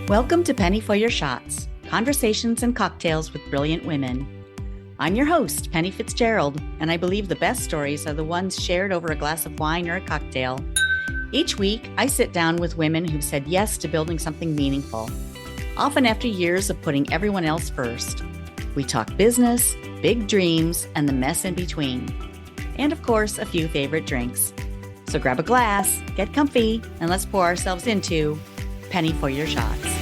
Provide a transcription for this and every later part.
Welcome to Penny for Your Shots, conversations and cocktails with brilliant women. I'm your host, Penny Fitzgerald, and I believe the best stories are the ones shared over a glass of wine or a cocktail. Each week, I sit down with women who've said yes to building something meaningful, often after years of putting everyone else first. We talk business, big dreams, and the mess in between. And of course, a few favorite drinks. So grab a glass, get comfy, and let's pour ourselves into Penny for Your Shots.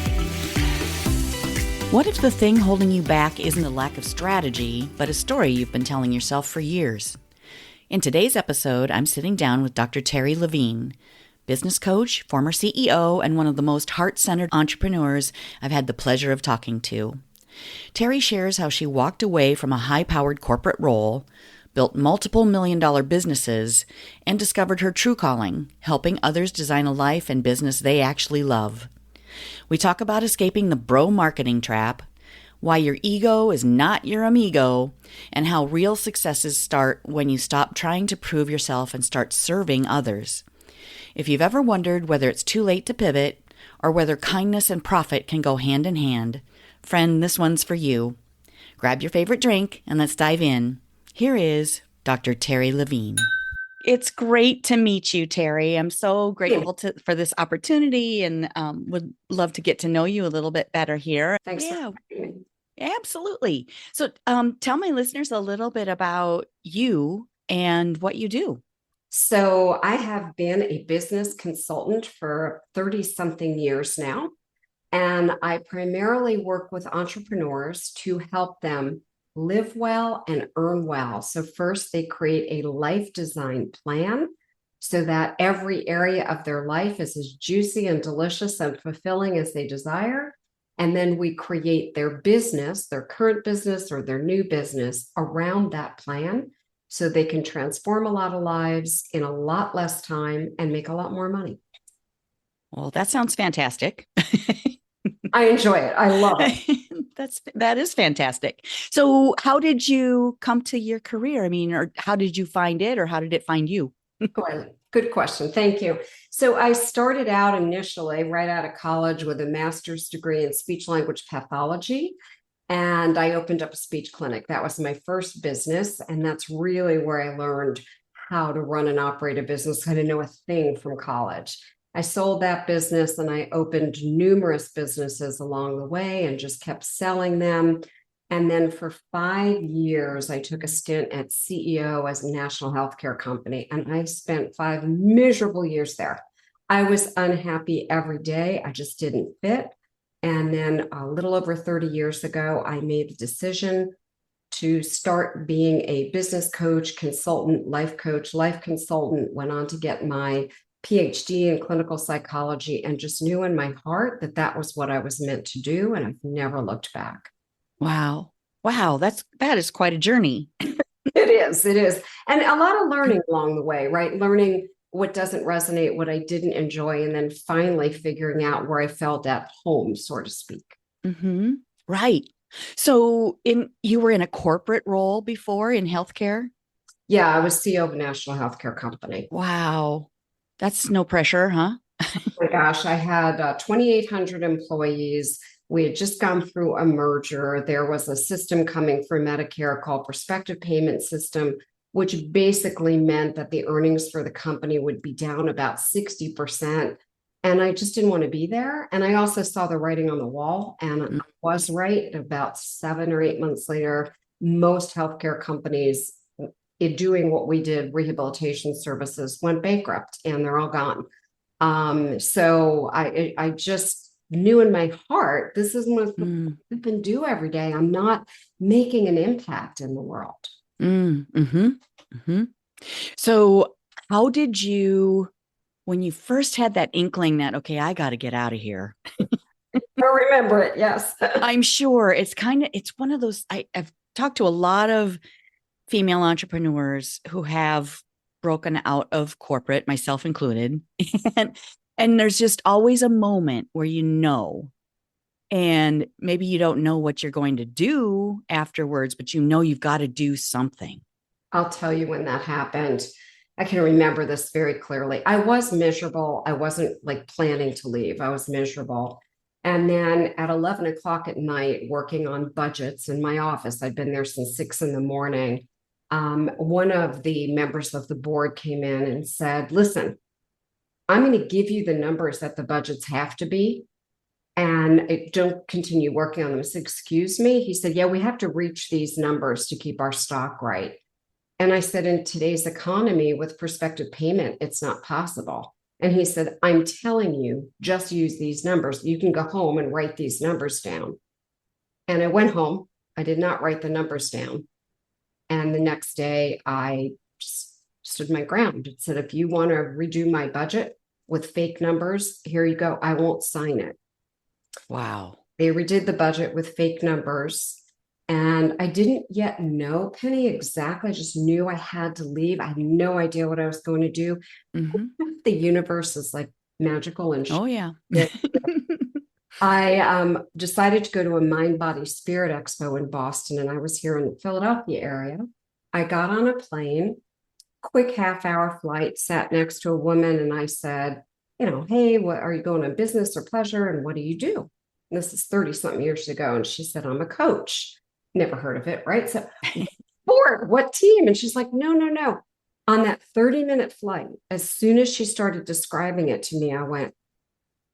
What if the thing holding you back isn't a lack of strategy, but a story you've been telling yourself for years? In today's episode, I'm sitting down with Dr. Terri Levine, business coach, former CEO, and one of the most heart-centered entrepreneurs I've had the pleasure of talking to. Terri shares how she walked away from a high-powered corporate role, built multiple million-dollar businesses, and discovered her true calling, helping others design a life and business they actually love. We talk about escaping the bro marketing trap, why your ego is not your amigo, and how real successes start when you stop trying to prove yourself and start serving others. If you've ever wondered whether it's too late to pivot or whether kindness and profit can go hand in hand, friend, this one's for you. Grab your favorite drink and let's dive in. Here is Dr. Terri Levine. It's great to meet you, Terri. I'm so grateful for this opportunity and would love to get to know you a little bit better here. Thanks. Yeah, absolutely. So tell my listeners a little bit about you and what you do. So I have been a business consultant for 30-something years now, and I primarily work with entrepreneurs to help them live well and earn well. So first, they create a life design plan so that every area of their life is as juicy and delicious and fulfilling as they desire. And then we create their business, their current business or their new business around that plan so they can transform a lot of lives in a lot less time and make a lot more money. Well, that sounds fantastic. I enjoy it. I love it. That is fantastic. So how did you come to your career? I mean, or how did you find it or how did it find you? Good question. Thank you. So I started out initially right out of college with a master's degree in speech language pathology. And I opened up a speech clinic. That was my first business. And that's really where I learned how to run and operate a business. I didn't know a thing from college. I sold that business and I opened numerous businesses along the way and just kept selling them. And then for 5 years, I took a stint at CEO as a national healthcare company. And I spent 5 miserable years there. I was unhappy every day. I just didn't fit. And then a little over 30 years ago, I made the decision to start being a business coach, consultant, life coach, life consultant, went on to get my PhD in clinical psychology and just knew in my heart that that was what I was meant to do. And I've never looked back. Wow. That is quite a journey. It is. And a lot of learning along the way, right? Learning what doesn't resonate, what I didn't enjoy, and then finally figuring out where I felt at home, so to speak. Mm-hmm. Right. So you were in a corporate role before in healthcare? Yeah, I was CEO of a national healthcare company. Wow. That's no pressure, huh? Oh my gosh, I had 2,800 employees. We had just gone through a merger. There was a system coming for Medicare called Prospective Payment System, which basically meant that the earnings for the company would be down about 60%. And I just didn't want to be there. And I also saw the writing on the wall, and I was right. About 7 or 8 months later, most healthcare companies doing what we did, rehabilitation services, went bankrupt and they're all gone. So I just knew in my heart, this isn't what I can do every day. I'm not making an impact in the world. Mm-hmm. Mm-hmm. So how did you, when you first had that inkling that, okay, I got to get out of here? I remember it. Yes. I'm sure it's one of those, I've talked to a lot of female entrepreneurs who have broken out of corporate, myself included. And there's just always a moment where and maybe you don't know what you're going to do afterwards, but you've got to do something. I'll tell you when that happened. I can remember this very clearly. I was miserable. I wasn't like planning to leave. I was miserable. And then at 11 o'clock at night, working on budgets in my office, I'd been there since 6 in the morning. One of the members of the board came in and said, listen, I'm going to give you the numbers that the budgets have to be, and don't continue working on them. I said, excuse me. He said, yeah, we have to reach these numbers to keep our stock right. And I said, in today's economy with prospective payment, it's not possible. And he said, I'm telling you, just use these numbers. You can go home and write these numbers down. And I went home. I did not write the numbers down. And the next day, I just stood my ground and said, if you want to redo my budget with fake numbers, here you go. I won't sign it. Wow. They redid the budget with fake numbers. And I didn't yet know, Penny, exactly. I just knew I had to leave. I had no idea what I was going to do. Mm-hmm. The universe is like magical and Oh, yeah. I decided to go to a Mind Body Spirit Expo in Boston, and I was here in the Philadelphia area. I got on a plane, quick half-hour flight, sat next to a woman, and I said, hey, what are you going on, business or pleasure? And what do you do? And this is 30-something years ago. And she said, I'm a coach. Never heard of it, right? So, board, what team? And she's like, no. On that 30-minute flight, as soon as she started describing it to me, I went,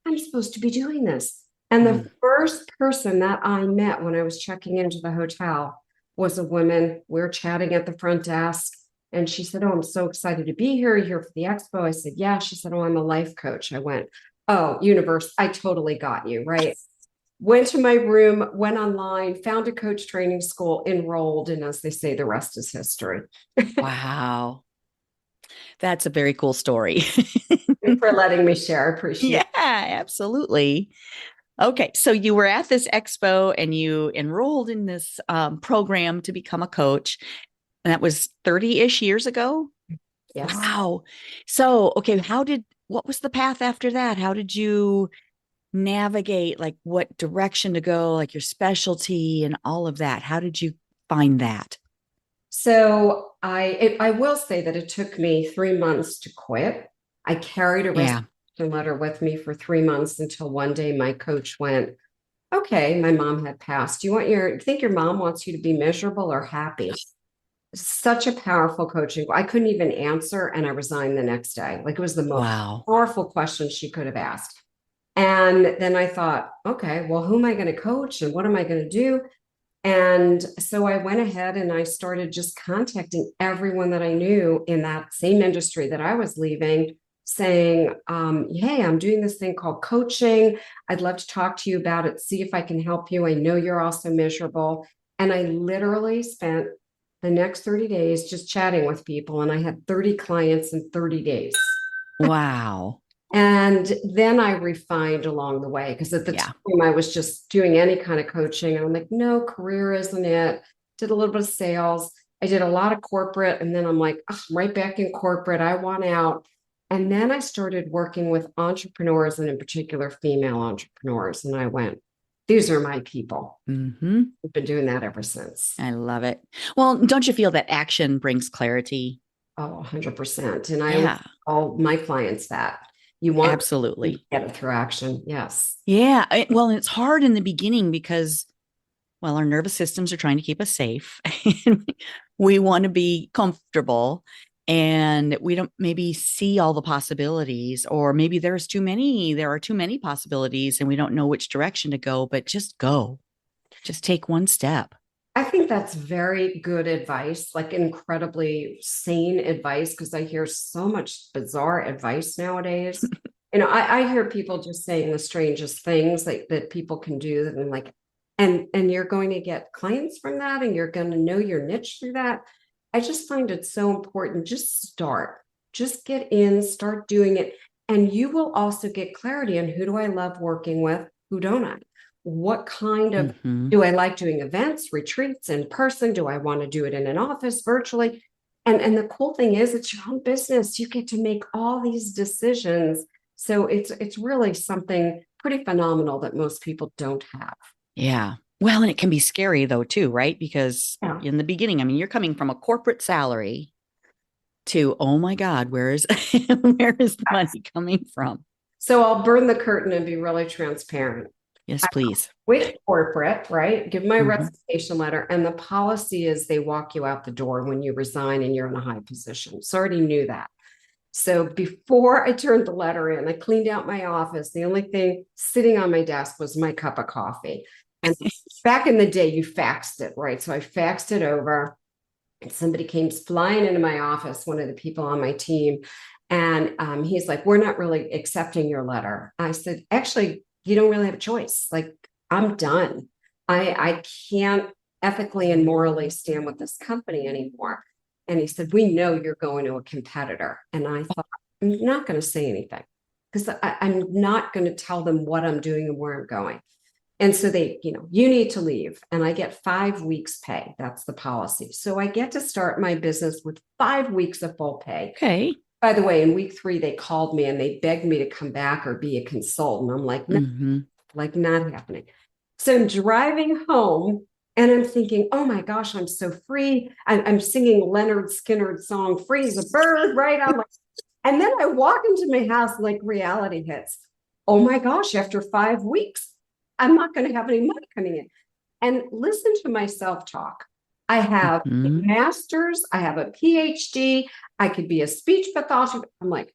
I'm supposed to be doing this. And the first person that I met when I was checking into the hotel was a woman. We were chatting at the front desk. And she said, oh, I'm so excited to be here. You're here for the expo. I said, yeah. She said, oh, I'm a life coach. I went, oh, universe, I totally got you, right? Went to my room, went online, found a coach training school, enrolled. And as they say, the rest is history. Wow. That's a very cool story. Thanks for letting me share. I appreciate it. Yeah, absolutely. Okay, so you were at this expo and you enrolled in this program to become a coach. And that was 30-ish years ago? Yes. Wow. So, okay, what was the path after that? How did you navigate, like what direction to go, like your specialty and all of that? How did you find that? So I will say that it took me 3 months to quit. I carried a resignation letter with me for 3 months until one day my coach went, okay, my mom had passed. You think your mom wants you to be miserable or happy? Such a powerful coaching. I couldn't even answer, and I resigned the next day. Like, it was the most powerful question she could have asked. And then I thought, okay, well, who am I going to coach and what am I going to do? And so I went ahead and I started just contacting everyone that I knew in that same industry that I was leaving, saying, hey, I'm doing this thing called coaching. I'd love to talk to you about it, see if I can help you. I know you're also miserable. And I literally spent the next 30 days just chatting with people. And I had 30 clients in 30 days. Wow. And then I refined along the way, because at the time I was just doing any kind of coaching. And I'm like, no, career isn't it. Did a little bit of sales. I did a lot of corporate. And then I'm like, oh, I'm right back in corporate. I want out. And then I started working with entrepreneurs, and in particular, female entrepreneurs. And I went, these are my people. Mm-hmm. I've been doing that ever since. I love it. Well, don't you feel that action brings clarity? Oh, 100%. And I tell my clients that. You want absolutely to get it through action. Yes. Yeah. Well, and it's hard in the beginning because, well, our nervous systems are trying to keep us safe. We want to be comfortable, and we don't maybe see all the possibilities, or maybe there are too many possibilities and we don't know which direction to go, but just go. Just take one step. I think that's very good advice, like incredibly sane advice, because I hear so much bizarre advice nowadays. I hear people just saying the strangest things that people can do, and like, and you're going to get clients from that, and you're going to know your niche through that. I just find it so important. Just get in, start doing it. And you will also get clarity on, who do I love working with? Who don't I? What kind of, do I like doing events, retreats in person? Do I want to do it in an office, virtually? And the cool thing is, it's your own business. You get to make all these decisions. So it's really something pretty phenomenal that most people don't have. Yeah. Well, and it can be scary though, too, right? Because in the beginning, I mean, you're coming from a corporate salary to, oh my God, where is the money coming from? So I'll burn the curtain and be really transparent. Yes, please. With corporate, right? Give my Hmm. resignation letter. And the policy is they walk you out the door when you resign and you're in a high position. So I already knew that. So before I turned the letter in, I cleaned out my office. The only thing sitting on my desk was my cup of coffee. And back in the day, you faxed it, right? So I faxed it over, and somebody came flying into my office, one of the people on my team. And he's like, "We're not really accepting your letter." I said, "Actually, you don't really have a choice. Like, I'm done. I can't ethically and morally stand with this company anymore." And he said, "We know you're going to a competitor." And I thought, I'm not going to say anything because I'm not going to tell them what I'm doing and where I'm going. And so they, you need to leave. And I get 5 weeks pay. That's the policy. So I get to start my business with 5 weeks of full pay. Okay. By the way, in week 3, they called me and they begged me to come back or be a consultant. I'm like, no, Hmm. like not happening. So I'm driving home and I'm thinking, oh my gosh, I'm so free. I'm singing Leonard Skinner's song, "Free as a Bird," right? I'm like, and then I walk into my house, like reality hits. Oh my gosh, after 5 weeks, I'm not going to have any money coming in. And listen to my self talk. I have a Hmm. master's, I have a PhD, I could be a speech pathologist. I'm like,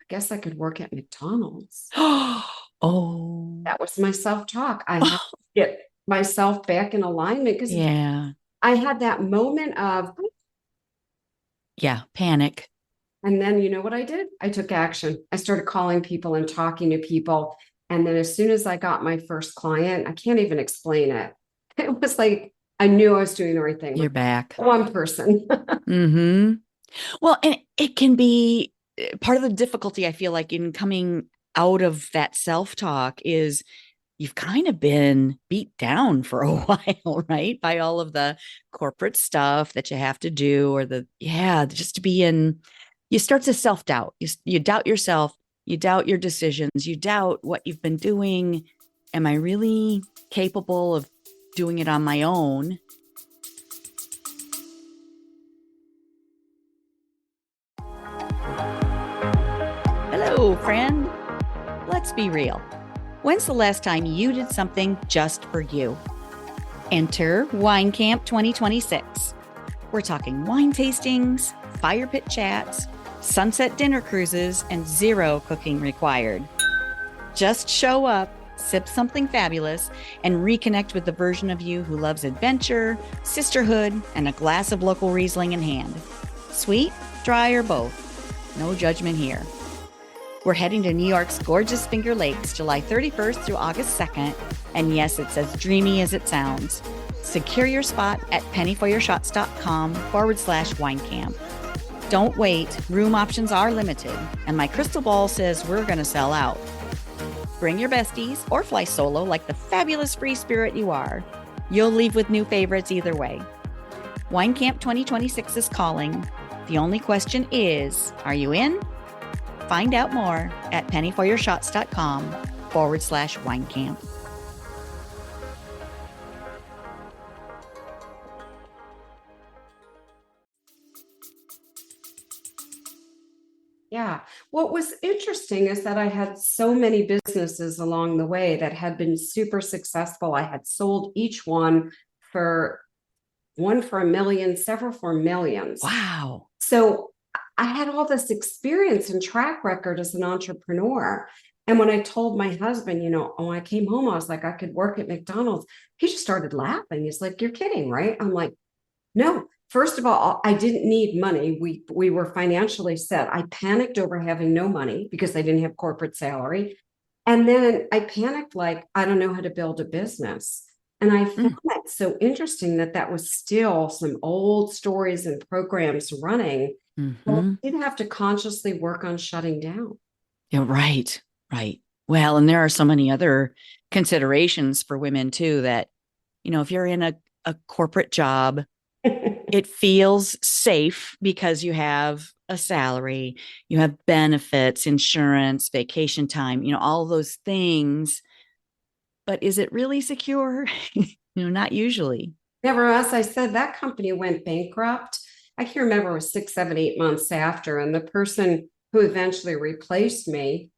I guess I could work at McDonald's. Oh, That was my self talk. I had to get myself back in alignment because yeah. I had that moment of, Yeah. Panic. and then you know what I did? I took action. I started calling people and talking to people. And then as soon as I got my first client, I can't even explain it. It was like I knew I was doing the right thing You're with back. one person. Hmm. Well, and it can be part of the difficulty, I feel like, in coming out of that self-talk is you've kind of been beat down for a while, right? By all of the corporate stuff that you have to do, or just to be in, you start to self-doubt. You doubt yourself, you doubt your decisions, you doubt what you've been doing. Am I really capable of doing it on my own? Hello, friend. Let's be real. When's the last time you did something just for you? Enter Wine Camp 2026. We're talking wine tastings, fire pit chats, sunset dinner cruises, and zero cooking required. Just show up, sip something fabulous, and reconnect with the version of you who loves adventure, sisterhood, and a glass of local Riesling in hand. Sweet, dry, or both. No judgment here. We're heading to New York's gorgeous Finger Lakes, July 31st through August 2nd. And yes, it's as dreamy as it sounds. Secure your spot at pennyforyourshots.com/wine camp. Don't wait, room options are limited, and my crystal ball says we're going to sell out. Bring your besties or fly solo like the fabulous free spirit you are. You'll leave with new favorites either way. Wine Camp 2026 is calling. The only question is, are you in? Find out more at pennyforyourshots.com/wine camp. Yeah. What was interesting is that I had so many businesses along the way that had been super successful. I had sold each for one for 1 million, several for millions. Wow. So I had all this experience and track record as an entrepreneur. And when I told my husband, I came home, I was like, I could work at McDonald's. He just started laughing. He's like, "You're kidding, right?" I'm like, no. First of all, I didn't need money. We were financially set. I panicked over having no money because I didn't have corporate salary. And then I panicked like, I don't know how to build a business. And I found that so interesting that was still some old stories and programs running. Well, Mm-hmm. I didn't have to consciously work on shutting down. Yeah, right. Right. Well, and there are so many other considerations for women too that, if you're in a corporate job, it feels safe because you have a salary, you have benefits, insurance, vacation time, all those things. But is it really secure? Not usually. Never, as I said, that company went bankrupt. I can't remember, it was 6, 7, 8 months after. And the person who eventually replaced me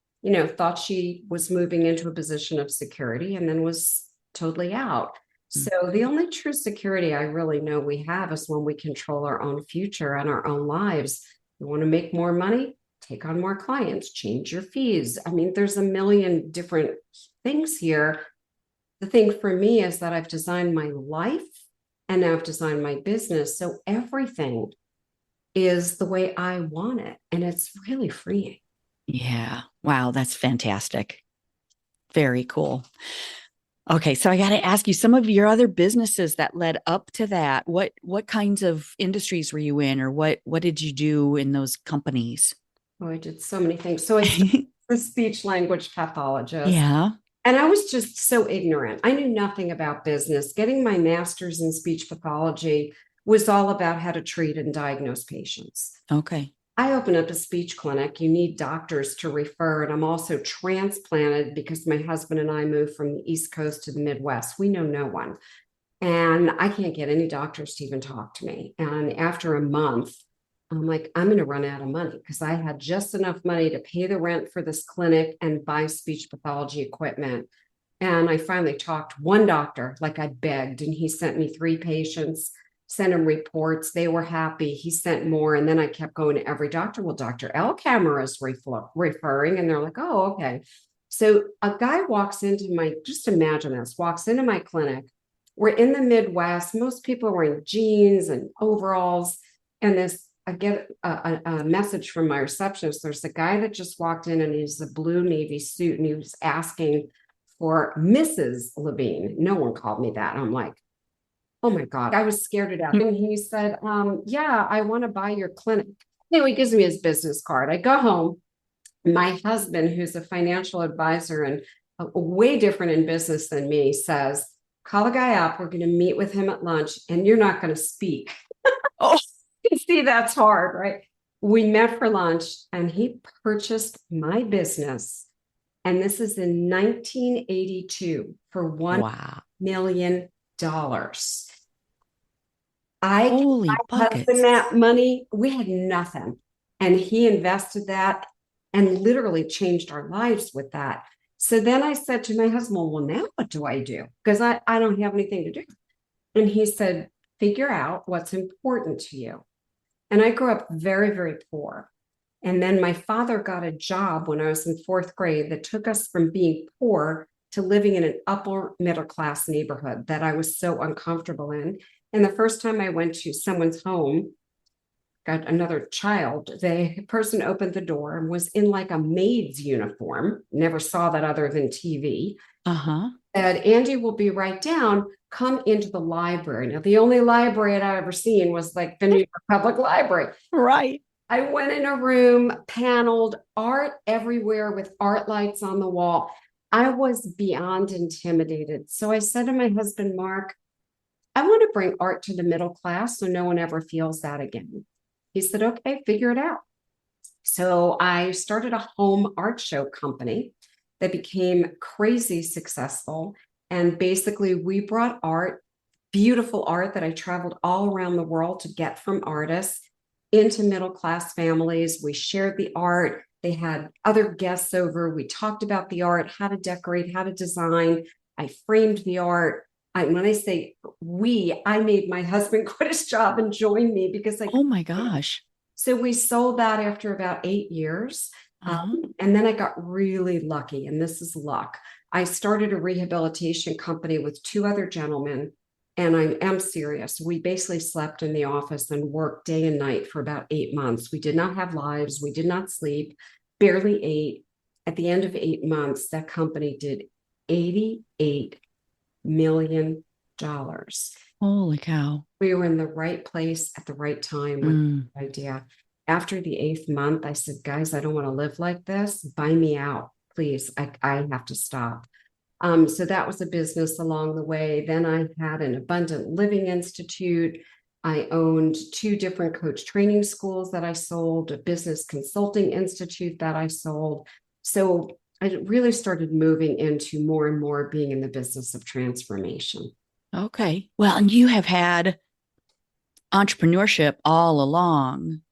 thought she was moving into a position of security and then was totally out. Mm. So the only true security I really know we have is when we control our own future and our own lives. You want to make more money? Take on more clients, change your fees. I mean, there's a million different things here. The thing for me is that I've designed my life and now I've designed my business. So everything is the way I want it. And it's really freeing. Yeah. Wow, that's fantastic. Very cool. Okay, so I got to ask you some of your other businesses that led up to that. What kinds of industries were you in, or what did you do in those companies? Oh, I did so many things. So I started as a speech language pathologist. Yeah. And I was just so ignorant. I knew nothing about business. Getting my master's in speech pathology was all about how to treat and diagnose patients. Okay. I opened up a speech clinic. You need doctors to refer. And I'm also transplanted because my husband and I moved from the East Coast to the Midwest. We know no one. And I can't get any doctors to even talk to me. And after a month, I'm like, I'm going to run out of money because I had just enough money to pay the rent for this clinic and buy speech pathology equipment. And I finally talked one doctor, like I begged, and he sent me 3 patients, sent him reports. They were happy. He sent more. And then I kept going to every doctor. Well, Dr. Elkammer is referring. And they're like, oh, okay. So a guy walks into just imagine this, walks into my clinic. We're in the Midwest. Most people are wearing jeans and overalls. And I get a message from my receptionist. There's a guy that just walked in and he's a blue Navy suit and he was asking for Mrs. Levine. No one called me that. I'm like, oh my God, I was scared to death. And he said, yeah, I want to buy your clinic. Anyway, he gives me his business card. I go home. My husband, who's a financial advisor and way different in business than me, says, call the guy up. We're going to meet with him at lunch and you're not going to speak. Oh, See, that's hard, right? We met for lunch and he purchased my business. And this is in 1982 for $1 wow. million. I gave Holy my husband buckets. that money. We had nothing. And he invested that and literally changed our lives with that. So then I said to my husband, well, now what do I do? Because I don't have anything to do. And he said, figure out what's important to you. And I grew up very, very poor. And then my father got a job when I was in 4th grade that took us from being poor to living in an upper middle class neighborhood that I was so uncomfortable in. And the first time I went to someone's home, got another child, the person opened the door and was in like a maid's uniform. Never saw that other than TV. Uh-huh. Said, Andy will be right down. Come into the library. Now, the only library I'd ever seen was like the New York Public Library. Right. I went in a room, paneled, art everywhere with art lights on the wall. I was beyond intimidated. So I said to my husband, Mark, I want to bring art to the middle class so no one ever feels that again. He said, okay, figure it out. So I started a home art show company that became crazy successful. And basically, we brought art, beautiful art that I traveled all around the world to get from artists into middle class families. We shared the art. They had other guests over. We talked about the art, how to decorate, how to design. I framed the art. When I say we, I made my husband quit his job and join me because I. Oh my gosh. So we sold that after about 8 years. Uh-huh. And then I got really lucky, and this is luck. I started a rehabilitation company with 2 other gentlemen, and I am serious. We basically slept in the office and worked day and night for about 8 months. We did not have lives. We did not sleep, barely ate. At the end of 8 months, that company did $88 million. Holy cow. We were in the right place at the right time with Mm. the idea. After the 8th month, I said, guys, I don't want to live like this. Buy me out, please. I have to stop. So that was a business along the way. Then I had an Abundant Living Institute. I owned 2 different coach training schools that I sold, a business consulting institute that I sold. So I really started moving into more and more being in the business of transformation. Okay. Well, and you have had entrepreneurship all along.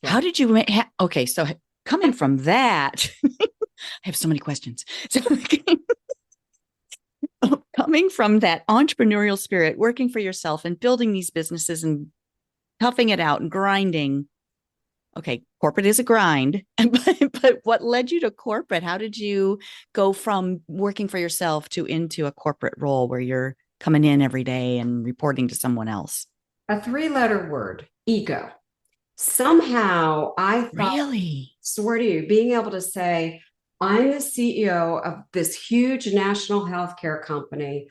Yeah. How did you okay, so coming from that, have so many questions. So coming from that entrepreneurial spirit, working for yourself and building these businesses and toughing it out and grinding. Okay, corporate is a grind, but what led you to corporate? How did you go from working for yourself to into a corporate role where you're coming in every day and reporting to someone else? A three-letter word, ego. Somehow I thought, Really? swear to you, being able to say, I'm the CEO of this huge national healthcare company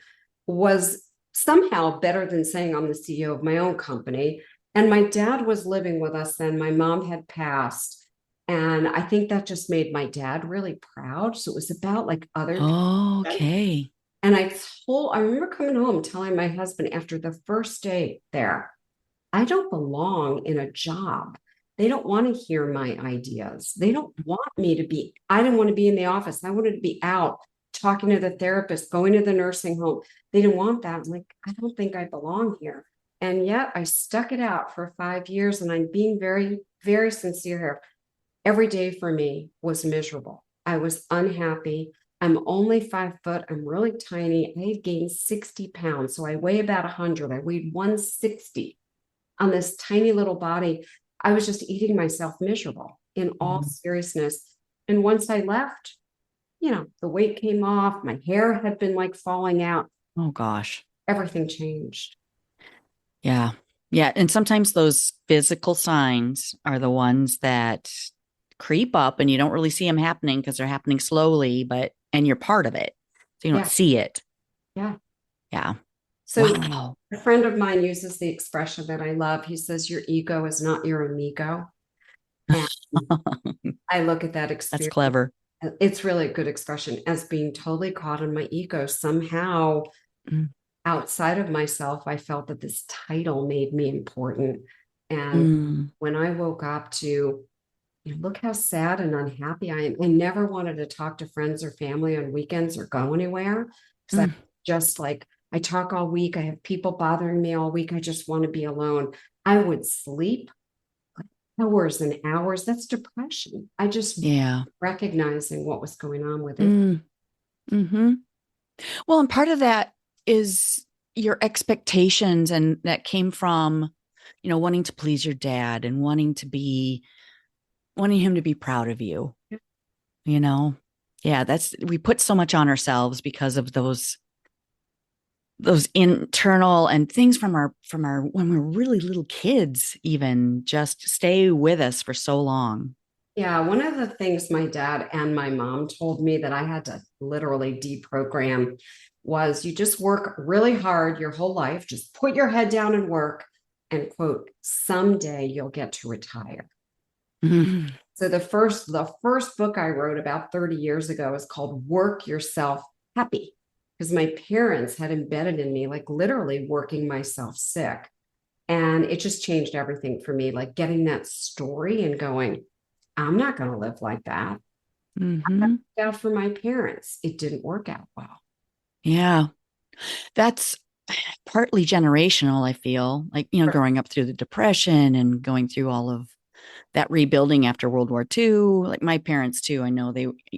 was somehow better than saying I'm the CEO of my own company. And my dad was living with us then. My mom had passed. And I think that just made my dad really proud. So it was about like other Oh, people. okay. And I remember coming home telling my husband after the first day there, I don't belong in a job. They don't want to hear my ideas. They don't want me to be, I didn't want to be in the office. I wanted to be out talking to the therapist, going to the nursing home. They didn't want that. I'm like, I don't think I belong here. And yet I stuck it out for 5 years, and I'm being very, very sincere here. Every day for me was miserable. I was unhappy. I'm only 5 foot. I'm really tiny. I had gained 60 pounds. So I weigh about 100. I weighed 160 on this tiny little body. I was just eating myself miserable in all Mhm. seriousness. And once I left, the weight came off. My hair had been like falling out. Oh gosh. Everything changed. Yeah. Yeah. And sometimes those physical signs are the ones that creep up and you don't really see them happening because they're happening slowly, and you're part of it. So you don't Yeah. see it. Yeah. Yeah. So Wow. a friend of mine uses the expression that I love. He says, your ego is not your amigo. And I look at that That's experience. clever. It's really a good expression as being totally caught in my ego. Somehow Mm. outside of myself, I felt that this title made me important. And Mm. when I woke up to, look how sad and unhappy I am, I never wanted to talk to friends or family on weekends or go anywhere. Because I Mm. just like, I talk all week. I have people bothering me all week. I just want to be alone. I would sleep hours and hours. That's depression. I just Yeah. recognizing what was going on with it. Mm. Hmm. Well, and part of that is your expectations, and that came from, wanting to please your dad and wanting him to be proud of you, you know? Yeah, we put so much on ourselves because of those internal and things from our when we're really little kids, even just stay with us for so long. Yeah, one of the things my dad and my mom told me that I had to literally deprogram was you just work really hard your whole life, just put your head down and work, and quote, someday you'll get to retire. Mm. So the first book I wrote about 30 years ago is called Work Yourself Happy, because my parents had embedded in me like literally working myself sick. And it just changed everything for me, like getting that story and going, I'm not going to live like that. Hmm. Out for my parents. It didn't work out well. Yeah, that's partly generational. I feel like, growing up through the Depression and going through all of that rebuilding after World War II, like my parents too. I know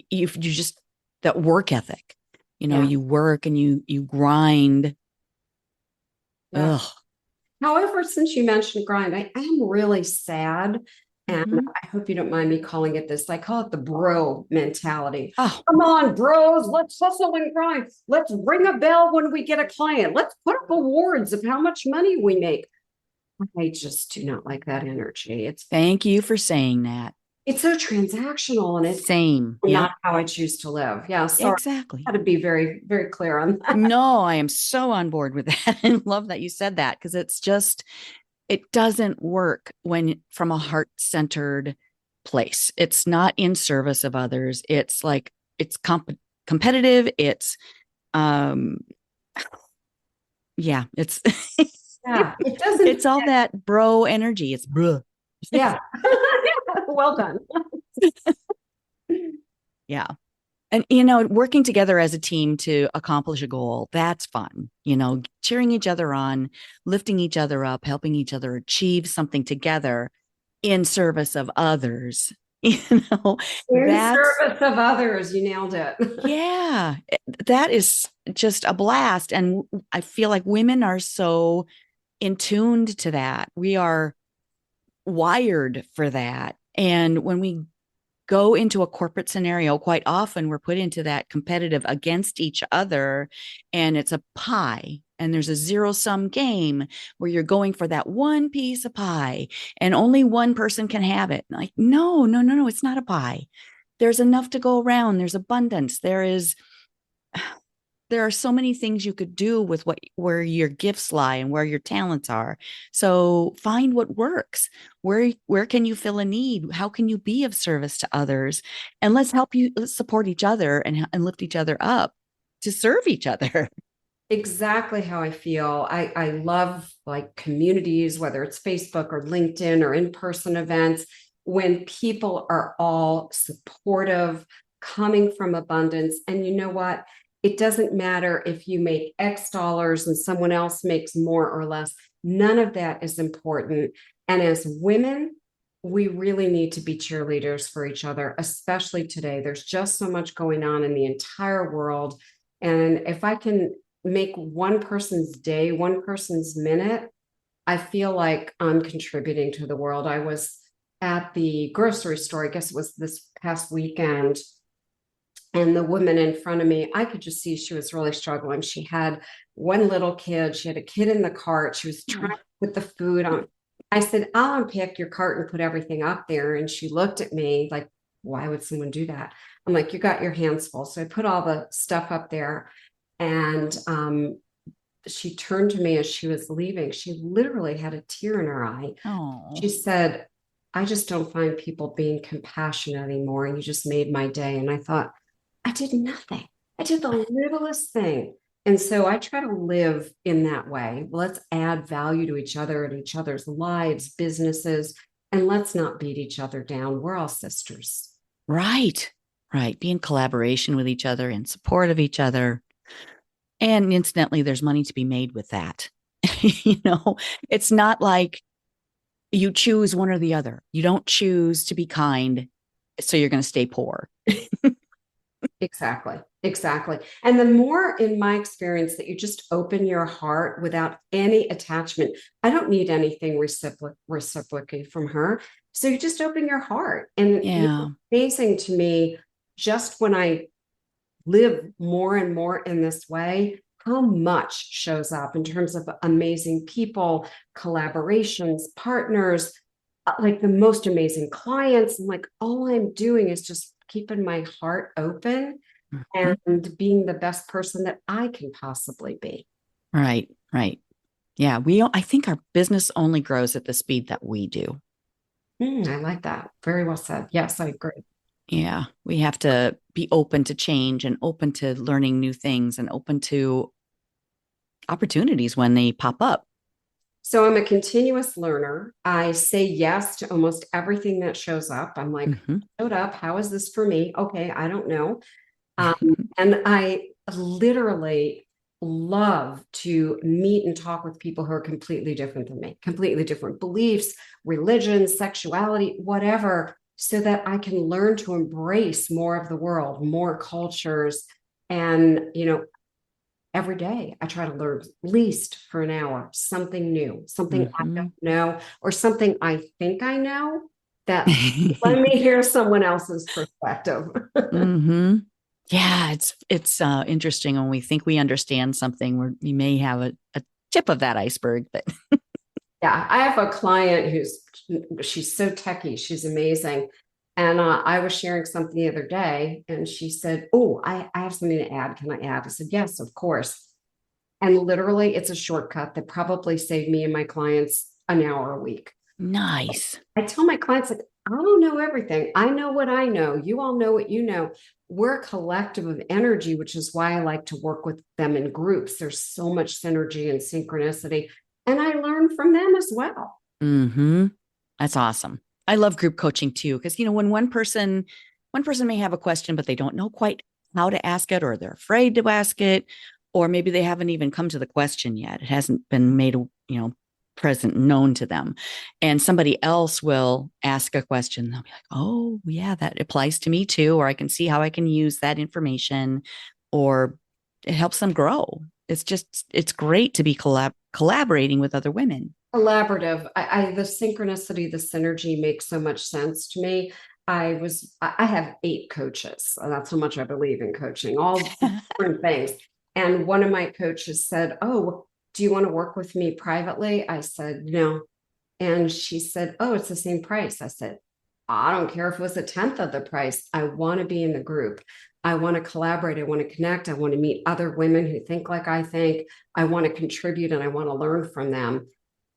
you just, that work ethic, Yeah. you work and you grind. Yeah. Ugh. However, since you mentioned grind, I am really sad. And Hmm. I hope you don't mind me calling it this. I call it the bro mentality. Oh, Come on, bros, let's hustle and grind. Let's ring a bell when we get a client. Let's put up awards of how much money we make. I just do not like that energy. thank you for saying that. It's so transactional, and it's Same. not Yep. how I choose to live. Yeah, sorry. I Exactly. had to be very, very clear on that. No, I am so on board with that. I love that you said that because it doesn't work when from a heart-centered place. It's not in service of others. It's like it's competitive. It's um yeah, it's Yeah, it doesn't. it's all that bro energy. It's bruh. Yeah. Well done. Yeah. And working together as a team to accomplish a goal, that's fun. Cheering each other on, lifting each other up, helping each other achieve something together in service of others. You know, In that's, service of others, you nailed it. yeah, that is just a blast. And I feel like women are so in tuned to that. We are wired for that. And when we go into a corporate scenario, quite often we're put into that competitive against each other, and it's a pie. And there's a zero sum game where you're going for that one piece of pie and only one person can have it. Like, no, no, no, no, it's not a pie. There's enough to go around. There's abundance. There are so many things you could do with what where your gifts lie and where your talents are. So find what works. Where can you fill a need? How can you be of service to others? And let's support each other and lift each other up to serve each other. Exactly how I feel. I love like communities, whether it's Facebook or LinkedIn or in-person events, when people are all supportive, coming from abundance. And you know what? It doesn't matter if you make X dollars and someone else makes more or less. None of that is important. And as women, we really need to be cheerleaders for each other, especially today. There's just so much going on in the entire world. And if I can make one person's day, one person's minute, I feel like I'm contributing to the world. I was at the grocery store, I guess it was this past weekend, and the woman in front of me, I could just see she was really struggling. She had one little kid, she had a kid in the cart, she was trying to put the food on. I said, I'll unpack your cart and put everything up there. And she looked at me like, why would someone do that? I'm like, you got your hands full. So I put all the stuff up there. And she turned to me as she was leaving. She literally had a tear in her eye. Oh, She said, I just don't find people being compassionate anymore. And you just made my day. And I thought, I did nothing. I did the littlest thing. And so I try to live in that way. Let's add value to each other and each other's lives, businesses, and let's not beat each other down. We're all sisters. right. Right. Be in collaboration with each other, in support of each other. And incidentally, there's money to be made with that. It's not like you choose one or the other. You don't choose to be kind, so you're going to stay poor. Exactly. Exactly. And the more, in my experience, that you just open your heart without any attachment, I don't need anything reciprocally from her. So you just open your heart. And Yeah. amazing to me, just when I live more and more in this way, how much shows up in terms of amazing people, collaborations, partners, like the most amazing clients. And like all I'm doing is just keeping my heart open Mhm. and being the best person that I can possibly be. Right. Right. Yeah. I think our business only grows at the speed that we do. I like that. Very well said. Yes, I agree. Yeah. We have to be open to change and open to learning new things and open to opportunities when they pop up. So I'm a continuous learner. I say yes to almost everything that shows up. I'm like, Hmm. showed up. How is this for me? Okay, I don't know. Um, and I literally love to meet and talk with people who are completely different than me, completely different beliefs, religions, sexuality, whatever, so that I can learn to embrace more of the world, more cultures. And, every day I try to learn at least for an hour something new, something I Hmm. don't know, or something I think I know that let me hear someone else's perspective. Hmm. Yeah, it's interesting when we think we understand something where we may have a tip of that iceberg, but Yeah, I have a client she's so techie, she's amazing. And I was sharing something the other day, and she said, oh, I have something to add. Can I add? I said, yes, of course. And literally, it's a shortcut that probably saved me and my clients an hour a week. nice. I tell my clients, like, I don't know everything. I know what I know. You all know what you know. We're a collective of energy, which is why I like to work with them in groups. There's so much synergy and synchronicity. And I learn from them as well. Hmm. That's awesome. I love group coaching too, because when one person may have a question, but they don't know quite how to ask it, or they're afraid to ask it, or maybe they haven't even come to the question yet. It hasn't been made, present, known to them. And somebody else will ask a question. They'll be like, oh, yeah, that applies to me too. Or I can see how I can use that information, or it helps them grow. It's great to be collaborating with other women. Collaborative. The synchronicity, the synergy makes so much sense to me. I have 8 coaches, and that's how much I believe in coaching, all different things. And one of my coaches said, "Oh, do you want to work with me privately?" I said, "No." And she said, "Oh, it's the same price." I said, "I don't care if it was a tenth of the price. I want to be in the group. I want to collaborate. I want to connect. I want to meet other women who think like I think. I want to contribute and I want to learn from them."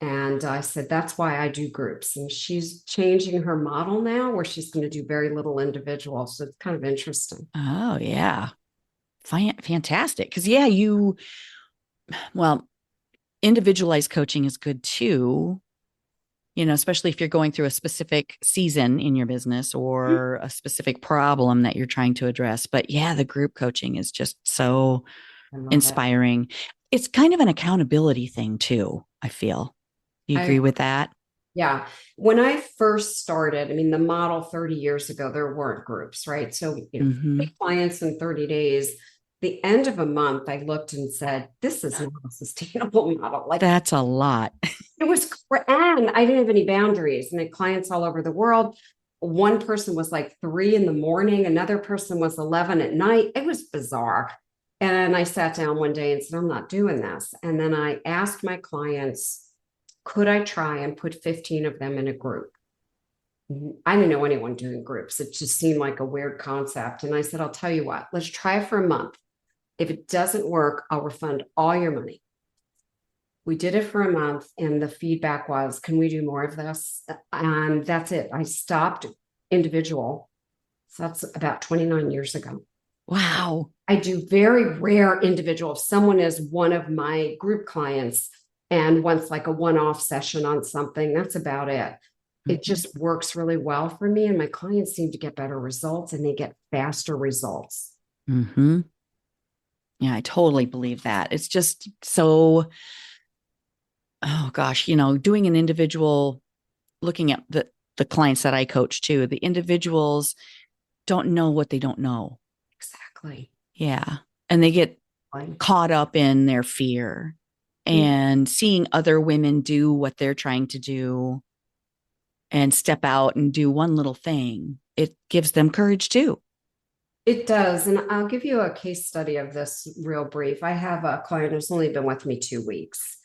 And I said, "That's why I do groups." And she's changing her model now where she's going to do very little individual. So it's kind of interesting. Oh, yeah. Fantastic. Because, yeah, well, individualized coaching is good too, especially if you're going through a specific season in your business or a specific problem that you're trying to address. But yeah, the group coaching is just so inspiring. It's kind of an accountability thing too, I feel. You agree with that? Yeah. When I first started, I mean, the model 30 years ago, there weren't groups, right? So, clients in 30 days, the end of a month, I looked and said, this is not a sustainable model. Like, that's a lot. It was, and I didn't have any boundaries, and I had clients all over the world. One person was like 3 a.m, another person was 11 at night. It was bizarre. And I sat down one day and said, I'm not doing this. And then I asked my clients, could I try and put 15 of them in a group? I didn't know anyone doing groups. It just seemed like a weird concept. And I said, I'll tell you what, let's try it for a month. If it doesn't work, I'll refund all your money. We did it for a month, and the feedback was, can we do more of this? And that's it. I stopped individual. So that's about 29 years ago. Wow. I do very rare individual. If someone is one of my group clients and wants like a one-off session on something, that's about it. It just works really well for me. And my clients seem to get better results, and they get faster results. Mm-hmm. Yeah, I totally believe that. It's just so, oh gosh, doing an individual, looking at the clients that I coach too, the individuals don't know what they don't know. Exactly. Yeah. And they get caught up in their fear and seeing other women do what they're trying to do and step out and do one little thing. It gives them courage too. It does. And I'll give you a case study of this real brief. I have a client who's only been with me 2 weeks,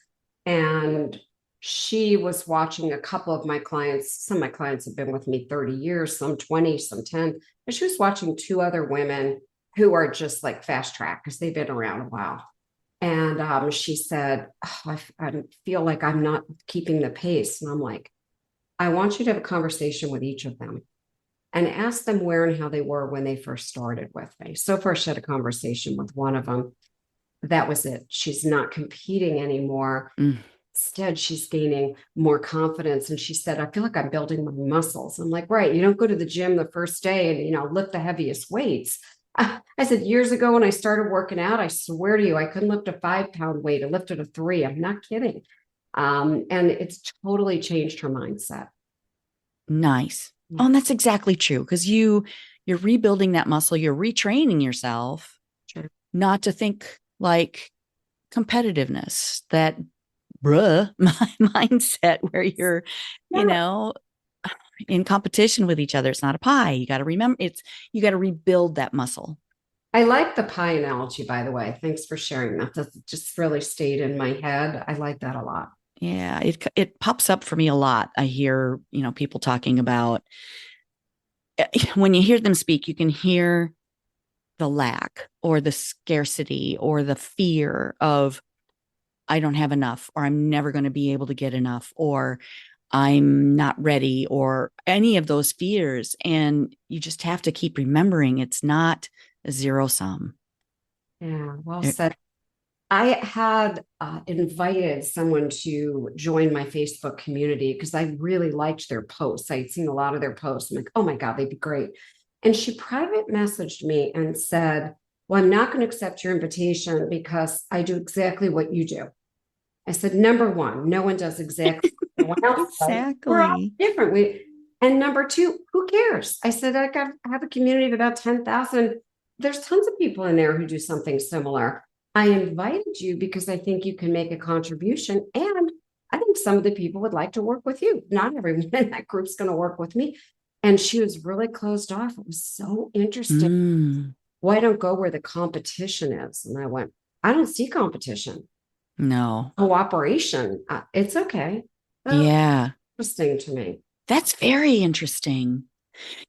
and she was watching a couple of my clients. Some of my clients have been with me 30 years, some 20, some 10. And she was watching 2 other women who are just like fast track because they've been around a while. And she said, oh, I feel like I'm not keeping the pace. And I'm like, I want you to have a conversation with each of them and ask them where and how they were when they first started with me. So far, she had a conversation with one of them. That was it. She's not competing anymore. Instead, she's gaining more confidence. And she said, I feel like I'm building my muscles. I'm like, right. You don't go to the gym the first day and, lift the heaviest weights. I said, years ago when I started working out, I swear to you, I couldn't lift a 5-pound weight. I lifted a 3. I'm not kidding. And it's totally changed her mindset. Nice. Oh, and that's exactly true. Because you're rebuilding that muscle, you're retraining yourself, not to think like competitiveness, that mindset where you're, in competition with each other. It's not a pie. You got to remember, you got to rebuild that muscle. I like the pie analogy, by the way. Thanks for sharing that. That just really stayed in my head. I like that a lot. Yeah, it pops up for me a lot. I hear, people talking about, when you hear them speak, you can hear the lack or the scarcity or the fear of, I don't have enough, or I'm never going to be able to get enough, or I'm not ready, or any of those fears. And you just have to keep remembering it's not a zero sum. Yeah, well said. I had invited someone to join my Facebook community because I really liked their posts. I'd seen a lot of their posts. I'm like, oh my God, they'd be great. And she private messaged me and said, well, I'm not going to accept your invitation because I do exactly what you do. I said, number one, no one does exactly what no one else does. We're all Exactly. different. And number two, who cares? I said, I have a community of about 10,000. There's tons of people in there who do something similar. I invited you because I think you can make a contribution. And I think some of the people would like to work with you. Not everyone in that group's going to work with me. And she was really closed off. It was so interesting. Mm, Why don't go where the competition is? And I went, I don't see competition, no. cooperation. It's okay. Oh, Yeah. interesting to me. That's very interesting.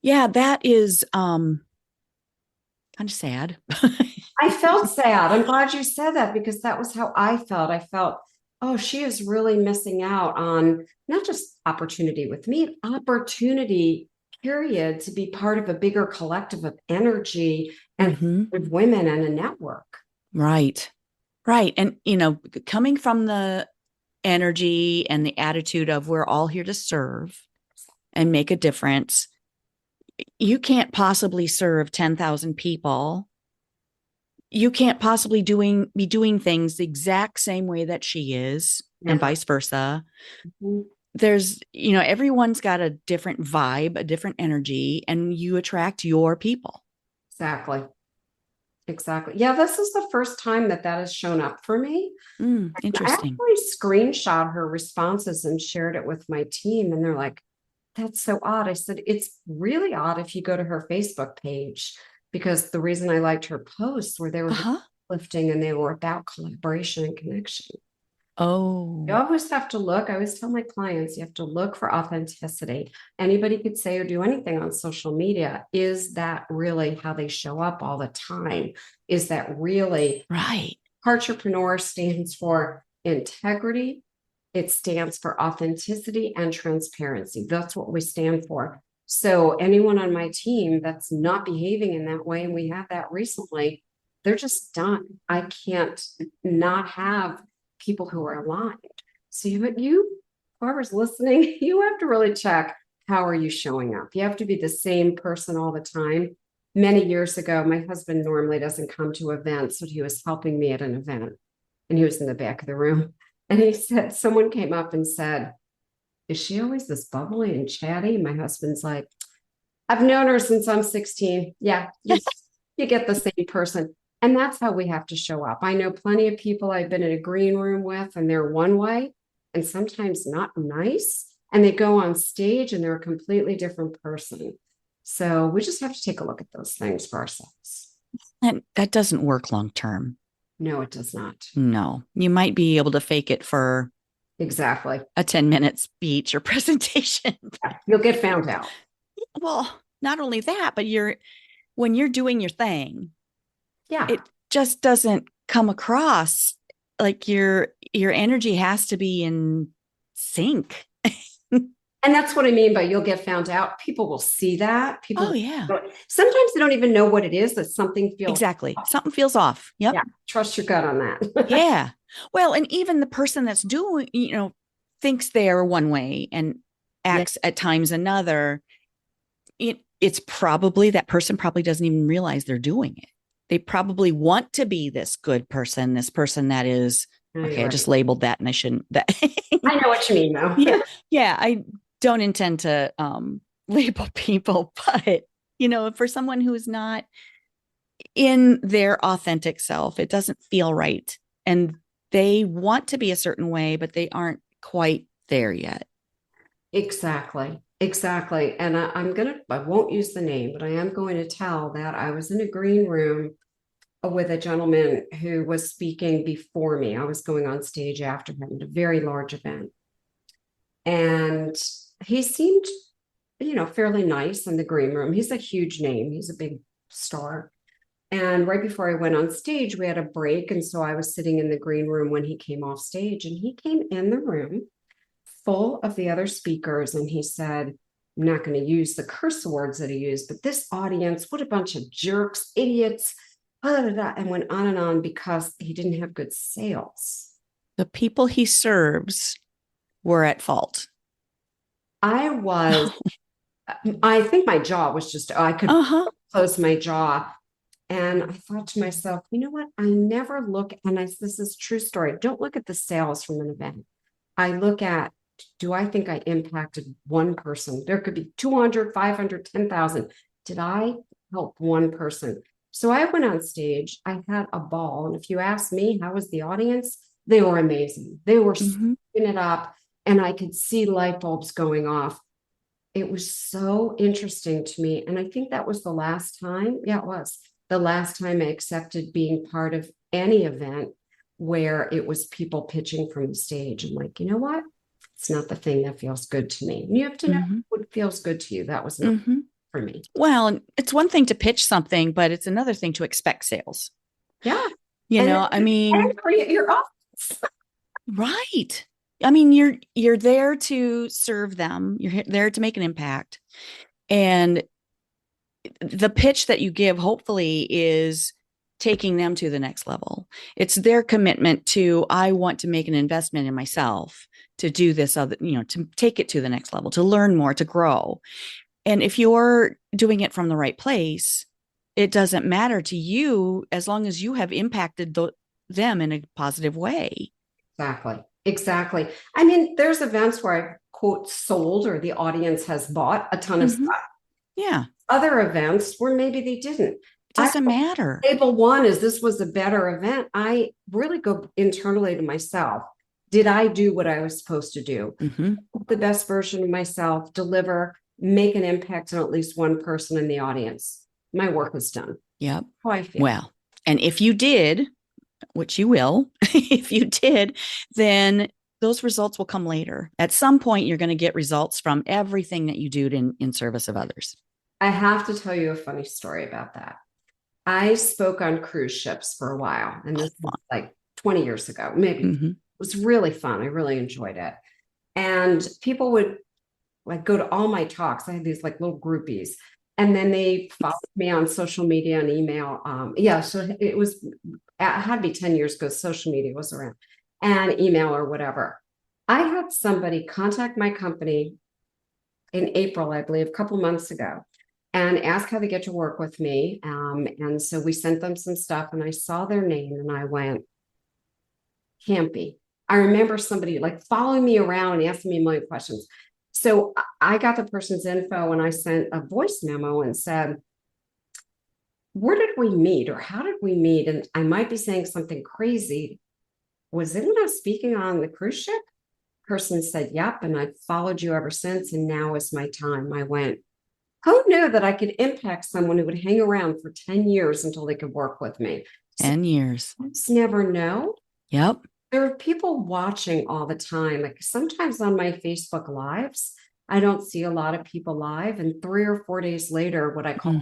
Yeah, that is kind of sad. I felt sad. I'm glad you said that because that was how I felt. I felt, oh, she is really missing out on not just opportunity with me, opportunity, period, to be part of a bigger collective of energy and Hmm. with women and a network. Right. Right. And, coming from the energy and the attitude of we're all here to serve and make a difference, you can't possibly serve 10,000 people. You can't possibly be doing things the exact same way that she is, and Never. vice versa. Mhm. There's, everyone's got a different vibe, a different energy, and you attract your people. Exactly. Exactly. Yeah, this is the first time that has shown up for me. I Interesting. actually screenshot her responses and shared it with my team, and they're like, that's so odd. I said, it's really odd if you go to her Facebook page, because the reason I liked her posts were they were very Uh-huh. uplifting and they were about collaboration and connection. You Oh, always have to look. I always tell my clients, you have to look for authenticity. Anybody could say or do anything on social media. Is that really how they show up all the time? Is that really right. Entrepreneur stands for integrity. It stands for authenticity and transparency. That's what we stand for. So anyone on my team that's not behaving in that way, and we had that recently, they're just done. I can't not have people who are aligned. So whoever's listening, you have to really check, how are you showing up? You have to be the same person all the time. Many years ago, my husband normally doesn't come to events, but he was helping me at an event and he was in the back of the room. And he said, someone came up and said, is she always this bubbly and chatty? My husband's like, I've known her since I'm 16. Yeah, you get the same person. And that's how we have to show up. I know plenty of people I've been in a green room with, and they're one way and sometimes not nice. And they go on stage and they're a completely different person. So we just have to take a look at those things for ourselves. And that doesn't work long term. No, it does not. No, you might be able to fake it for Exactly. a 10-minute speech or presentation. Yeah, you'll get found out. Well, not only that, but when you're doing your thing, Yeah. it just doesn't come across like your energy has to be in sync. And that's what I mean by you'll get found out. People will see that. Oh yeah. Sometimes they don't even know what it is, that something feels Exactly. off. Something feels off. Yep. Yeah. Trust your gut on that. Yeah. Well, and even the person that's doing, thinks they're one way and Yeah. acts at times another. It's probably that person probably doesn't even realize they're doing it. They probably want to be this good person, this person that is, No, okay, you're I right. just labeled that and I shouldn't. I know what you mean, though. Yeah. Yeah. I don't intend to label people, but, for someone who's not in their authentic self, it doesn't feel right. And they want to be a certain way, but they aren't quite there yet. Exactly. Exactly. And I won't use the name, but I am going to tell that I was in a green room with a gentleman who was speaking before me. I was going on stage after him at a very large event. And he seemed, fairly nice in the green room. He's a huge name, he's a big star. And right before I went on stage, we had a break. And so I was sitting in the green room when he came off stage, and he came in the room full of the other speakers. And he said, I'm not going to use the curse words that he used, but this audience, what a bunch of jerks, idiots, blah, blah, blah, and went on because he didn't have good sales. The people he serves were at fault. I think my jaw was just, I could close my jaw. And I thought to myself, you know what? I never look, and this is true story. Don't look at the sales from an event. I look at, do I think I impacted one person? There could be 200, 500, 10,000. Did I help one person? So I went on stage. I had a ball. And if you ask me, how was the audience? They were amazing. They were Mm-hmm. speaking it up, and I could see light bulbs going off. It was so interesting to me. And I think that was the last time. Yeah, it was the last time I accepted being part of any event where it was people pitching from the stage. I'm like, you know what? It's not the thing that feels good to me. And you have to know Mm-hmm. what feels good to you. That was not Mm-hmm. for me. Well, it's one thing to pitch something, but it's another thing to expect sales. Yeah. You know, I mean, And create your office. right. I mean, you're there to serve them. You're there to make an impact. And the pitch that you give hopefully is taking them to the next level. It's their commitment to, I want to make an investment in myself to do this other, to take it to the next level, to learn more, to grow. And if you're doing it from the right place, it doesn't matter to you as long as you have impacted them in a positive way. Exactly. Exactly. I mean, there's events where I quote sold or the audience has bought a ton of Mm-hmm. stuff. Yeah. Other events where maybe they didn't. It doesn't matter. Label one is this was a better event. I really go internally to myself. Did I do what I was supposed to do? Mm-hmm. The best version of myself, deliver, make an impact on at least one person in the audience. My work is done. Yep. How I feel. Well, and if you did, which you will, if you did, then those results will come later. At some point, you're going to get results from everything that you do in service of others. I have to tell you a funny story about that. I spoke on cruise ships for a while, and this was like 20 years ago, maybe. Mm-hmm. It was really fun. I really enjoyed it. And people would like go to all my talks. I had these like little groupies, and then they followed me on social media and email. So it had to be 10 years ago. Social media was around, and email or whatever. I had somebody contact my company in April, I believe, a couple months ago, and ask how they get to work with me. And so we sent them some stuff, and I saw their name, and I went, can't be. I remember somebody like following me around and asking me a million questions. So I got the person's info, and I sent a voice memo and said, where did we meet, or how did we meet? And I might be saying something crazy. Was it when I was speaking on the cruise ship? Person said, yep. And I've followed you ever since. And now is my time. I went, who knew that I could impact someone who would hang around for 10 years until they could work with me? 10 years. Just never know. Yep. There are people watching all the time. Like sometimes on my Facebook lives, I don't see a lot of people live. And 3 or 4 days later, what I call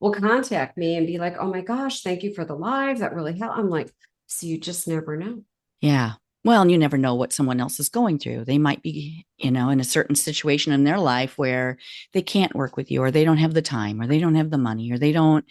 will contact me and be like, oh my gosh, thank you for the live. That really helped. I'm like, so you just never know. Yeah. Well, and you never know what someone else is going through. They might be, in a certain situation in their life where they can't work with you, or they don't have the time, or they don't have the money, or they don't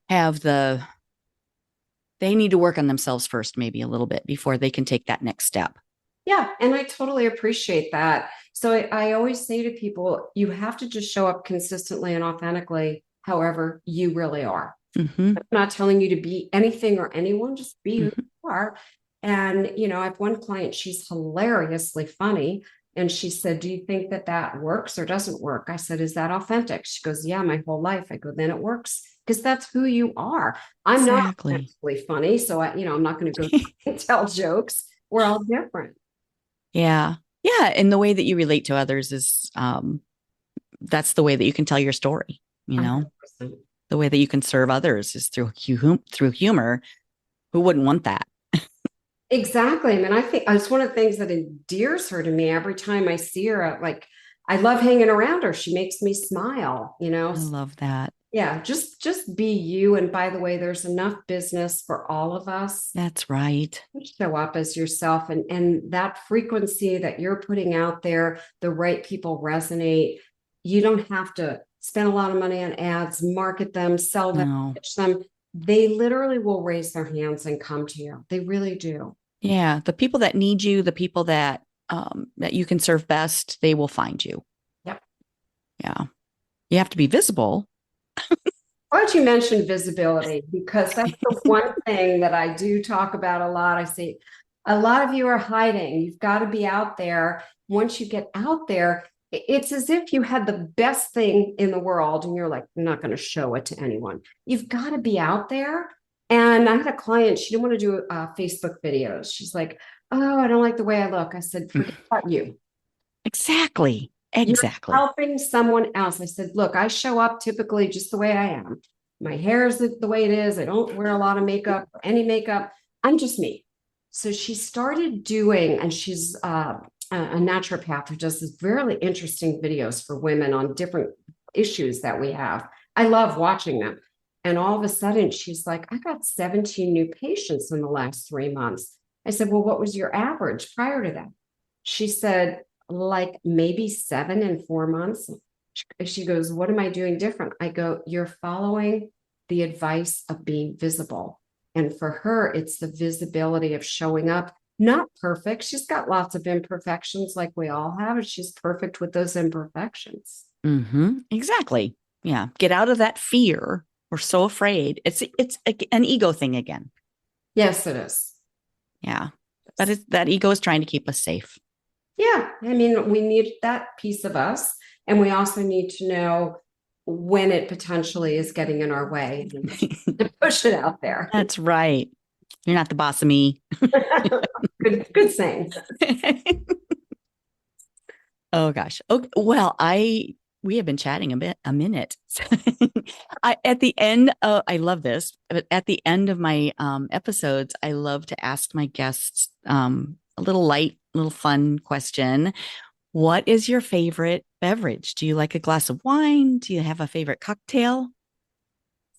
have they need to work on themselves first, maybe a little bit before they can take that next step. Yeah. And I totally appreciate that. So I always say to people, you have to just show up consistently and authentically, however you really are. Mm-hmm. I'm not telling you to be anything or anyone, just be who you are. And, I have one client, she's hilariously funny. And she said, do you think that works or doesn't work? I said, is that authentic? She goes, yeah, my whole life. I go, then it works because that's who you are. I'm not authentically funny. So I'm not going to go tell jokes. We're all different. Yeah. Yeah. And the way that you relate to others is, that's the way that you can tell your story, 100%. The way that you can serve others is through humor. Who wouldn't want that? Exactly. I mean, I think it's one of the things that endears her to me. Every time I see her, I love hanging around her. She makes me smile, I love that. Yeah, just be you. And by the way, there's enough business for all of us. That's right. Show up as yourself, and that frequency that you're putting out there, the right people resonate. You don't have to spend a lot of money on ads, market them, sell them, pitch them. They literally will raise their hands and come to you. They really do. Yeah. The people that need you, the people that you can serve best, they will find you. Yep. Yeah. You have to be visible. Why don't you mention visibility? Because that's the one thing that I do talk about a lot. I say, a lot of you are hiding. You've got to be out there. Once you get out there, it's as if you had the best thing in the world and you're like, I'm not going to show it to anyone. You've got to be out there. And I had a client, she didn't want to do Facebook videos. She's like, oh, I don't like the way I look. I said, forget about you. Exactly. You're Exactly. helping someone else. I said, look, I show up typically just the way I am. My hair is the way it is. I don't wear a lot of makeup or any makeup. I'm just me. So she started doing, and she's a naturopath who does this really interesting videos for women on different issues that we have. I love watching them. And all of a sudden, she's like, I got 17 new patients in the last 3 months. I said, well, what was your average prior to that? She said, like maybe 7 in 4 months. She goes, what am I doing different? I go, you're following the advice of being visible. And for her, it's the visibility of showing up. Not perfect. She's got lots of imperfections like we all have, and she's perfect with those imperfections. Exactly. Yeah. Get out of that fear. We're so afraid. It's an ego thing again. Yes, it is. Yeah. But that ego is trying to keep us safe. Yeah. I mean, we need that piece of us. And we also need to know when it potentially is getting in our way to push it out there. That's right. You're not the boss of me. Good saying. Oh gosh. Okay. Well, we have been chatting a minute. At the end, I love this. But at the end of my episodes, I love to ask my guests a little fun question. What is your favorite beverage? Do you like a glass of wine? Do you have a favorite cocktail?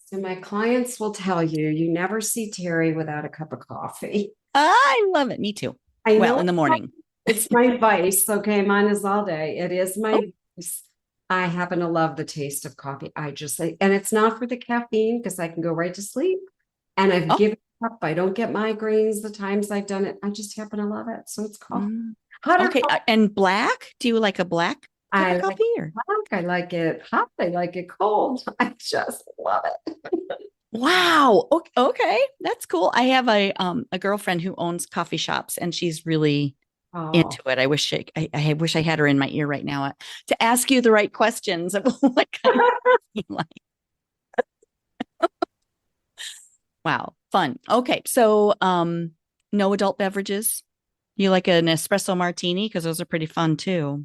So my clients will tell you, you never see Terri without a cup of coffee. I love it. Me too. I Well, know in the morning. it's my vice. Okay, mine is all day. It is Oh, my vice. I happen to love the taste of coffee. I just say, and it's not for the caffeine because I can go right to sleep. And I've oh, given up. I don't get migraines the times I've done it. I just happen to love it. So it's coffee. mm, Hot or okay. cold? And black? Do you like a black cup I of like coffee or? black. I like it hot. I like it cold. I just love it. Wow. Okay. That's cool. I have a girlfriend who owns coffee shops and she's really Oh, into it. I wish I had her in my ear right now to ask you the right questions of what kind of you like. Wow. Fun. Okay. So no adult beverages. You like an espresso martini? Because those are pretty fun too.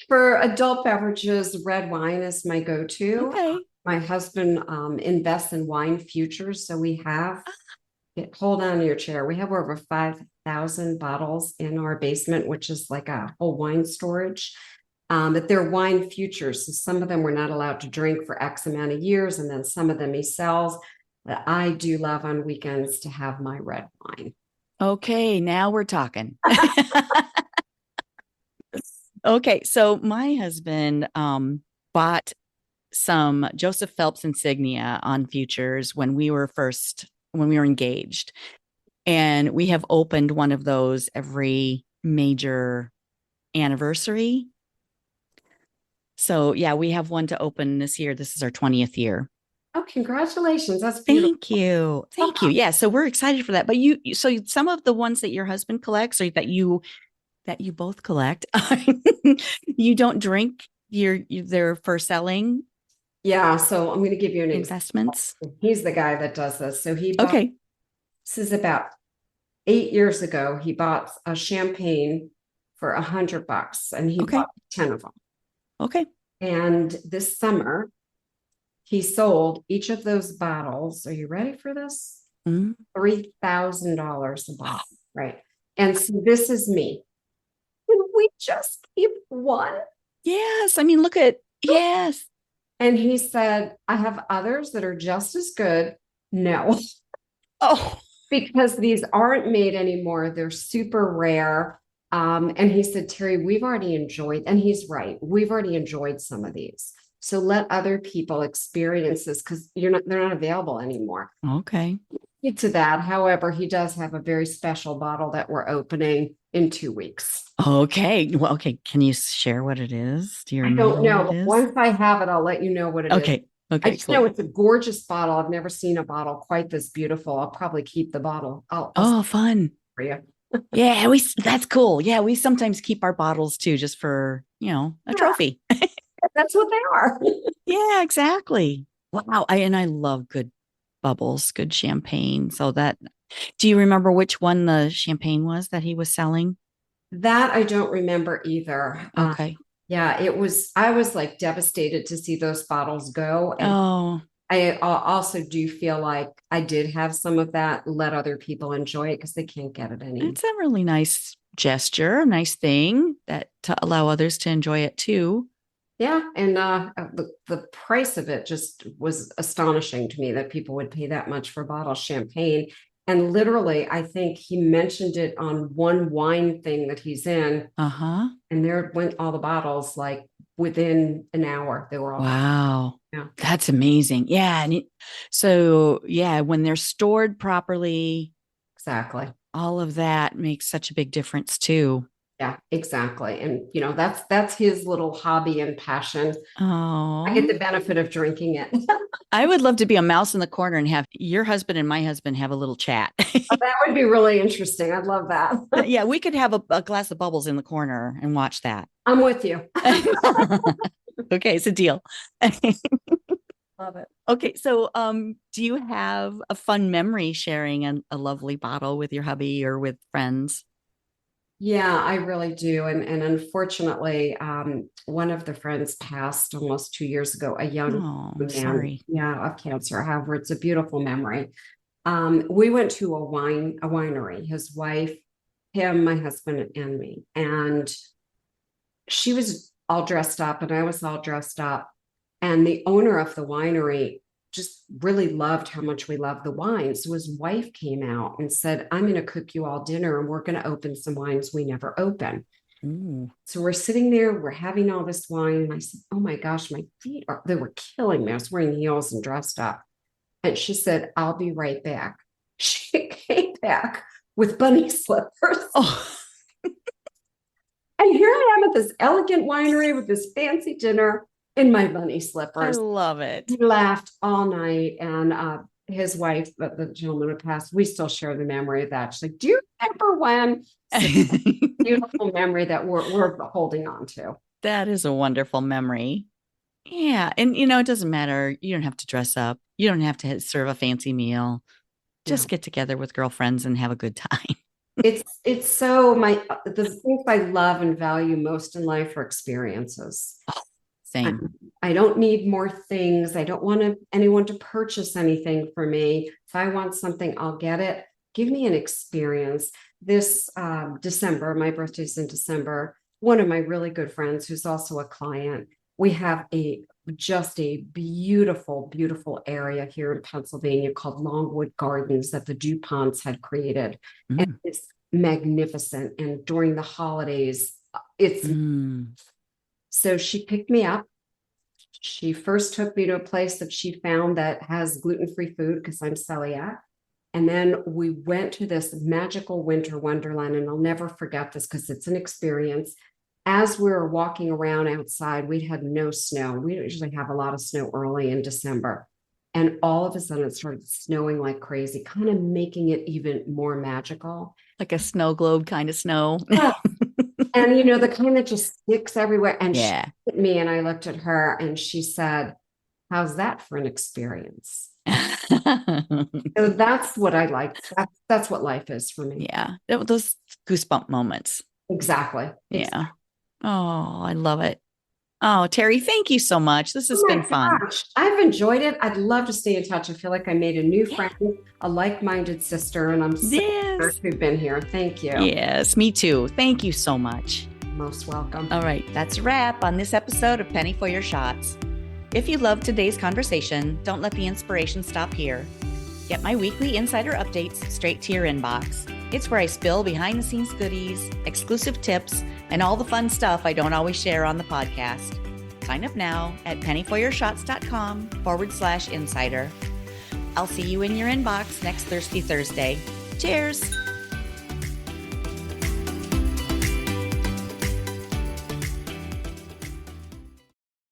for adult beverages, red wine is my go-to. Okay. My husband invests in wine futures, so we have. Hold on to your chair. We have over 5,000 bottles in our basement, which is like a whole wine storage. But they're wine futures. So some of them we're not allowed to drink for X amount of years, and then some of them he sells. But I do love on weekends to have my red wine. Okay. Now we're talking. Okay. So my husband bought some Joseph Phelps insignia on futures when we were engaged. And we have opened one of those every major anniversary. So yeah, we have one to open this year. This is our 20th year. Oh, congratulations. That's beautiful. Thank you. Thank you. Yeah. So we're excited for that. But so some of the ones that your husband collects or that you both collect, you don't drink they're for selling Yeah, so I'm going to give you an example. investments. He's the guy that does this. So he bought, Okay. this is about 8 years ago. He bought a champagne for $100 and he Okay. bought 10 of them. Okay. And this summer, he sold each of those bottles. Are you ready for this? Mm. $3,000 a bottle, right? And so this is me. Can we just keep one? Yes. I mean, yes. And he said, I have others that are just as good. No, Oh, because these aren't made anymore. They're super rare. And he said, Terri, we've already enjoyed, and he's right. We've already enjoyed some of these. So let other people experience this because they're not available anymore. okay. To that. However, he does have a very special bottle that we're opening in 2 weeks. Okay. Well, okay. Can you share what it is? Do you I remember don't what know, it but is? once I have it, I'll let you know what it is. Okay. I Okay, just know cool. it's a gorgeous bottle. I've never seen a bottle quite this beautiful. I'll probably keep the bottle. I'll save Oh, it fun. for you. Yeah, that's cool. Yeah, we sometimes keep our bottles too, just for, a Yeah, trophy. that's what they are. Yeah, exactly. Wow. And I love good bubbles, good champagne. Do you remember which one the champagne was that he was selling? That I don't remember either. Okay. Yeah, I was like devastated to see those bottles go. And Oh, I also do feel like I did have some of that, let other people enjoy it because they can't get it anymore. it's a really nice gesture, a nice thing that to allow others to enjoy it too. Yeah, and the price of it just was astonishing to me that people would pay that much for a bottle of champagne. And literally, I think he mentioned it on one wine thing that he's in, Uh-huh. and there went all the bottles like within an hour. They were all gone. Wow. Yeah, That's amazing. Yeah. So, yeah, when they're stored properly, exactly. all of that makes such a big difference too. Yeah, exactly. And that's his little hobby and passion. I get Oh, the benefit of drinking it. I would love to be a mouse in the corner and have your husband and my husband have a little chat. That would be really interesting. I'd love that. Yeah, we could have a glass of bubbles in the corner and watch that. I'm with you. Okay, it's a deal. Love it. Okay, so do you have a fun memory sharing a lovely bottle with your hubby or with friends? Yeah, I really do. And unfortunately, one of the friends passed almost 2 years ago, a young Oh, I'm man, sorry. yeah, of cancer. However, it's a beautiful memory. We went to a winery, his wife, him, my husband, and me. And she was all dressed up and I was all dressed up. And the owner of the winery just really loved how much we loved the wine. So his wife came out and said, I'm going to cook you all dinner and we're going to open some wines we never open. Ooh. So we're sitting there, we're having all this wine. And I said, oh my gosh, my feet they were killing me. I was wearing heels and dressed up. And she said, I'll be right back. She came back with bunny slippers. Oh, And here I am at this elegant winery with this fancy dinner in my bunny I slippers. love it. We laughed all night. And his wife, the gentleman who passed, we still share the memory of that. She's like, do you remember when? So beautiful memory that we're holding on to. That is a wonderful memory. Yeah. And, it doesn't matter. You don't have to dress up. You don't have to serve a fancy meal. No. Just get together with girlfriends and have a good time. It's so the things I love and value most in life are experiences. I, Same. I don't need more things. I don't want anyone to purchase anything for me. If I want something, I'll get it. Give me an experience. This December, my birthday's in December. One of my really good friends, who's also a client, we have just a beautiful, beautiful area here in Pennsylvania called Longwood Gardens that the DuPonts had created. And Mm. it's magnificent. And during the holidays, it's Mm. so she picked me up. She first took me to a place that she found that has gluten-free food because I'm celiac. And then we went to this magical winter wonderland. And I'll never forget this because it's an experience. As we were walking around outside, we had no snow. We usually have a lot of snow early in December. And all of a sudden it started snowing like crazy, kind of making it even more magical. Like a snow globe kind of snow. Yeah. And the kind that just sticks everywhere. And she Yeah. looked at me and I looked at her and she said, how's that for an experience? So that's what I like. That's what life is for me. Yeah. Those goosebump moments. Exactly. Yeah. Oh, I love it. Oh, Terri, thank you so much. This has Oh been my fun. gosh, I've enjoyed it. I'd love to stay in touch. I feel like I made a new friend, a like-minded sister, and I'm so glad Yes. you've been here. Thank you. Yes, me too. Thank you so much. Most welcome. All right, that's a wrap on this episode of Penny for Your Shots. If you loved today's conversation, don't let the inspiration stop here. Get my weekly insider updates straight to your inbox. It's where I spill behind the scenes goodies, exclusive tips, and all the fun stuff I don't always share on the podcast. Sign up now at pennyforyourshots.com/insider. I'll see you in your inbox next Thirsty Thursday. Cheers.